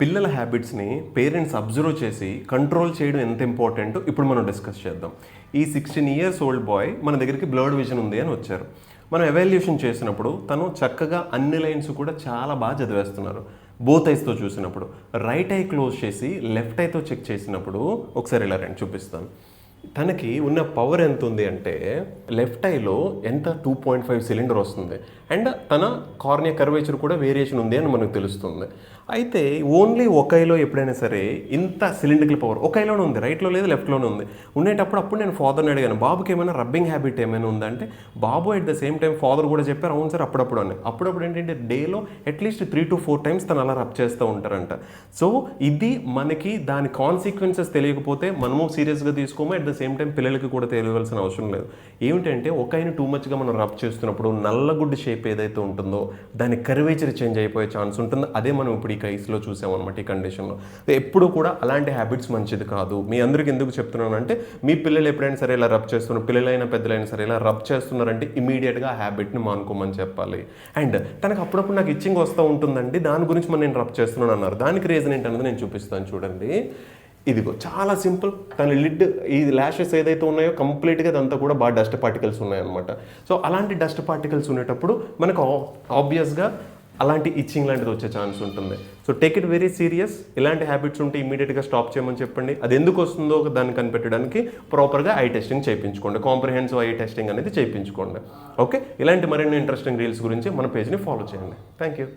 పిల్లల హ్యాబిట్స్ని parents observe చేసి control చేయడం ఎంత ఇంపార్టెంటో ఇప్పుడు మనం డిస్కస్ చేద్దాం. ఈ 16 ఇయర్స్ ఓల్డ్ బాయ్ మన దగ్గరికి బ్లర్డ్ విజన్ ఉంది అని వచ్చారు. మనం ఎవాల్యుయేషన్ చేసినప్పుడు తను చక్కగా అన్ని లైన్స్ కూడా చాలా బాగా చదివేస్తున్నారు. బోత్ ఐస్తో చూసినప్పుడు రైట్ ఐ క్లోజ్ చేసి లెఫ్ట్ ఐతో చెక్ చేసినప్పుడు ఒకసారి ఇలా రండి చూపిస్తాను. తనకి ఉన్న పవర్ ఎంత ఉంది అంటే లెఫ్ట్ ఐలో ఎంత 2.5 సిలిండర్ వస్తుంది అండ్ తన కార్నియా కర్వేచర్ కూడా వేరియేషన్ ఉంది అని మనకు తెలుస్తుంది. అయితే ఓన్లీ ఒక ఐలో ఎప్పుడైనా సరే ఇంత సిలిండర్కి పవర్ ఒక ఐలోనే ఉంది, రైట్లో లేదు లెఫ్ట్లోనే ఉంది ఉండేటప్పుడు నేను ఫాదర్ని అడిగాను, బాబుకి ఏమైనా రబ్బింగ్ హ్యాబిట్ ఏమైనా ఉందంటే బాబు at the same time father కూడా చెప్పారు అవును సార్ అప్పుడప్పుడు అని. అప్పుడప్పుడు ఏంటంటే డేలో అట్లీస్ట్ 3 to 4 times తను అలా రబ్ చేస్తూ ఉంటారంట. సో ఇది మనకి దాని కాన్సిక్వెన్సెస్ తెలియకపోతే మనము సీరియస్గా తీసుకోము, అట్ ద సేమ్ టైం పిల్లలకి కూడా తెలియవలసిన అవసరం లేదు. ఏమిటంటే ఒక ఆయన టూ మచ్గా మనం రబ్ చేస్తున్నప్పుడు నల్లగుడ్డి షేప్ ఏదైతే ఉంటుందో దాని కర్వేచర్ చేంజ్ అయిపోయే ఛాన్స్ ఉంటుందో అదే మనం ఇప్పుడు ఈ కేసులో చూసామన్నమాట. ఈ కండిషన్లో ఎప్పుడు కూడా అలాంటి హ్యాబిట్స్ మంచిది కాదు. మీ అందరికి ఎందుకు చెప్తున్నానంటే మీ పిల్లలు ఎప్పుడైనా సరే ఇలా రబ్ చేస్తున్నారు, పిల్లలైనా పెద్దలైనా సరే ఇలా రబ్ చేస్తున్నారంటే ఇమీడియట్గా ఆ హ్యాబిట్ని మానుకోమని చెప్పాలి. అండ్ తనకు అప్పుడప్పుడు నాకు ఇచ్చింగ్ వస్తూ ఉంటుందండి, దాని గురించి నేను రబ్ చేస్తున్నాను అన్నారు. దానికి రీజన్ ఏంటన్నది నేను చూపిస్తాను చూడండి. ఇదిగో చాలా సింపుల్, తన లిడ్ ఈ ల్యాషెస్ ఏదైతే ఉన్నాయో కంప్లీట్గా అదంతా కూడా బాగా డస్ట్ పార్టికల్స్ ఉన్నాయన్నమాట. సో అలాంటి డస్ట్ పార్టికల్స్ ఉండేటప్పుడు మనకు ఆబ్వియస్గా అలాంటి ఇచ్చింగ్ లాంటిది వచ్చే ఛాన్స్ ఉంటుంది. So take it very serious. ఇలాంటి హ్యాబిట్స్ ఉంటే ఇమీడియట్గా స్టాప్ చేయమని చెప్పండి. అది ఎందుకు వస్తుందో దాన్ని కనిపెట్టడానికి ప్రాపర్గా ఐ టెస్టింగ్ చేయించుకోండి, కాంప్రిహెన్సివ్ ఐ టెస్టింగ్ అనేది చేయించుకోండి. ఓకే, ఇలాంటి మరిన్ని ఇంట్రెస్టింగ్ రీల్స్ గురించి మన పేజ్ని ఫాలో చేయండి. Thank you.